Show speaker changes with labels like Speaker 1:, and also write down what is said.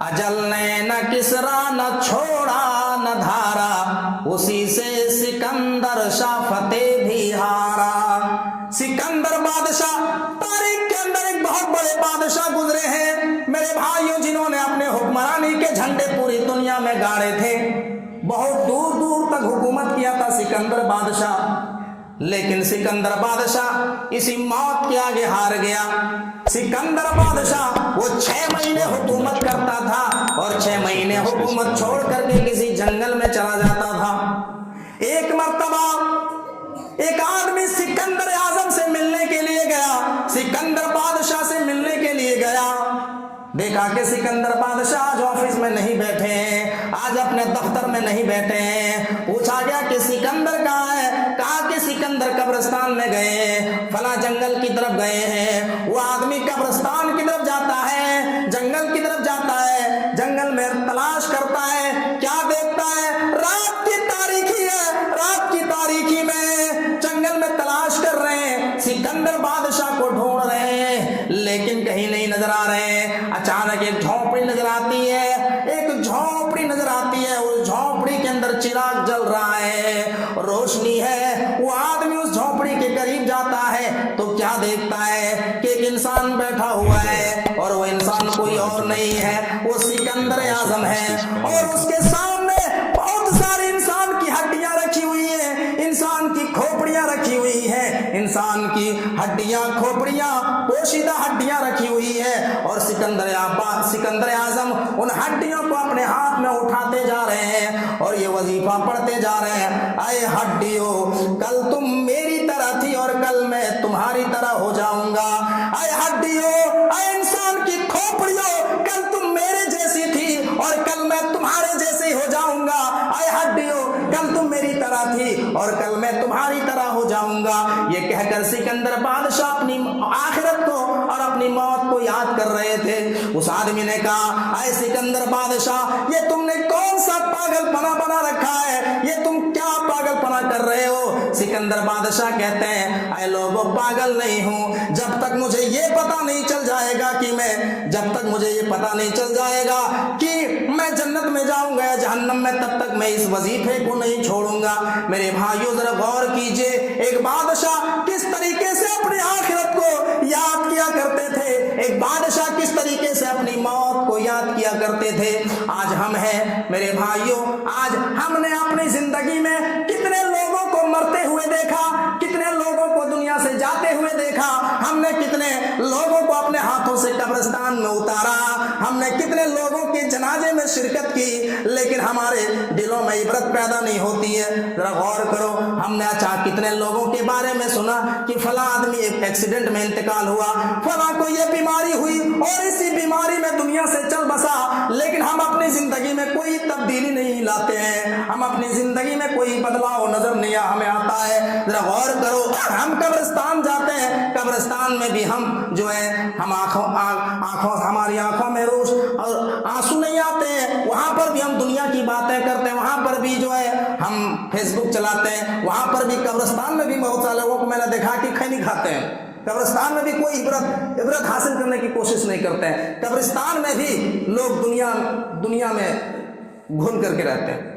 Speaker 1: اجل نے نہ کسرا نہ چھوڑا نہ دھارا، اسی سے سکندر شاہ فتح بھی ہارا۔ سکندر بادشاہ تاریخ کے اندر ایک بہت بڑے بادشاہ گزرے ہیں میرے بھائیوں، جنہوں نے اپنے حکمرانی کے جھنڈے پوری دنیا میں گاڑے تھے، بہت دور دور تک حکومت کیا تھا سکندر بادشاہ، لیکن سکندر بادشاہ اسی موت کے آگے ہار گیا۔ سکندر بادشاہ وہ 6 مہینے حکومت کرتا تھا اور 6 مہینے حکومت چھوڑ کر کے کسی جنگل میں چلا جاتا تھا۔ ایک مرتبہ ایک آدمی سکندر اعظم سے ملنے کے لیے گیا، سکندر بادشاہ سے ملنے کے لیے گیا، دیکھا کہ سکندر بادشاہ آج آفس میں نہیں بیٹھے ہیں، آج اپنے دفتر میں نہیں بیٹھے ہیں۔ پوچھا گیا کہ سکندر کہاں ہے؟ کہا کہ سکندر قبرستان میں گئے ہیں، فلاں جنگل کی طرف گئے ہیں۔ وہ آدمی قبرستان کی طرف جاتا ہے، جنگل کی طرف جاتا ہے، جنگل میں تلاش کرتا ہے، کیا دیکھتا ہے؟ رات کی تاریکی ہے، رات کی تاریکی میں جنگل میں تلاش کر رہے ہیں، سکندر بادشاہ کو ڈھونڈ رہے ہیں، لیکن کہیں نہیں نظر آ رہے ہیں۔ اچانک ایک جھونپڑی نظر آتی ہے، ایک جھونپڑی نظر آتی ہے، اس جھونپڑی کے اندر چراغ جل رہا ہے، روشنی ہے۔ وہ آدمی اس جھونپڑی کے قریب جاتا ہے تو کیا دیکھتا ہے کہ ایک انسان بیٹھا ہوا ہے، اور وہ انسان کوئی اور نہیں ہے، وہ سکندر اعظم ہے، اور اس کے سامنے بہت ساری انسان کی ہڈیاں رکھی ہوئی ہیں، انسان کی کھوپڑیاں رکھی ہوئی ہیں، انسان کی ہڈیاں کھوپڑیاں پوشیدہ ہڈیاں رکھی ہوئی ہے، اور سکندر اعظم ان ہڈیوں کو اپنے ہاتھ میں اٹھاتے جا رہے ہیں اور یہ وظیفہ پڑھتے جا رہے ہیں۔ اے ہڈیوں، کل تم میری طرح تھی اور کل میں تمہاری طرح ہو جاؤں گا۔ اے ہڈیوں، اے انسان کی کھوپڑیوں، کل تم میرے جیسی تھی اور کل میں تمہارے جیسے ہو جاؤں گا۔ اے ہڈیوں، کل تم میری طرح تھی اور کل میں تمہاری طرح ہو جاؤں گا۔ یہ کہہ کر سکندر بادشاہ اپنی آخرت کو اور اپنی موت کو یاد کر رہے تھے۔ اس آدمی نے کہا، اے سکندر بادشاہ، یہ تم نے کون سا پاگل پنا بنا رکھا ہے، یہ تم کیا پاگل پنا کر رہے ہو؟ سکندر بادشاہ کہتے ہیں، اے لوگوں، پاگل نہیں ہوں، جب تک مجھے یہ پتا نہیں چل جائے گا کہ میں جنت میں جاؤں گا یا جہنم میں، تب تک میں اس وظیفے کو نہیں چھوڑوں گا۔ میرے بھائیوں، ذرا غور کیجئے، ایک بادشاہ کس طریقے سے اپنی آخرت کو یاد کیا کرتے تھے، ایک بادشاہ کس طریقے سے اپنی موت کو یاد کیا کرتے تھے۔ آج ہم ہیں میرے بھائیوں، آج ہم نے اپنی زندگی میں کتنے لوگوں کو مرتے ہوئے دیکھا، کتنے لوگوں کو دنیا سے جاتے ہوئے دیکھا، ہم نے کتنے لوگوں کو اپنے ہاتھوں سے قبرستان میں اتارا، ہم نے کتنے لوگوں کے جنازے میں شرکت کی، لیکن ہمارے دلوں میں عبرت پیدا نہیں ہوتی ہے۔ ذرا غور کرو، ہم نے کتنے لوگوں کے بارے میں سنا کہ فلاں آدمی ایک ایکسیڈنٹ میں انتقال ہوا، فلاں کو یہ بیماری ہوئی اور اسی بیماری میں دنیا سے چل بسا، لیکن ہم اپنی زندگی میں کوئی تبدیلی نہیں لاتے ہیں، ہم اپنی زندگی میں کوئی بدلاؤ نظر نہیں ہمیں آتا ہے۔ ذرا غور کرو، ہم قبرستان جاتے ہیں، قبرستان میں بھی ہم جو ہے ہماری آنکھوں میں روش اور آنسو نہیں آتے ہیں، وہاں پر بھی ہم دنیا کی باتیں کرتے ہیں، وہاں پر بھی جو ہے ہم فیس بک چلاتے ہیں، وہاں پر بھی قبرستان میں بھی بہت سارے لوگوں کو میں نے دیکھا کہ کھائی نہیں کھاتے ہیں، قبرستان میں بھی کوئی عبرت حاصل کرنے کی کوشش نہیں کرتے ہیں، قبرستان میں بھی لوگ دنیا میں گھوم کر کے رہتے ہیں۔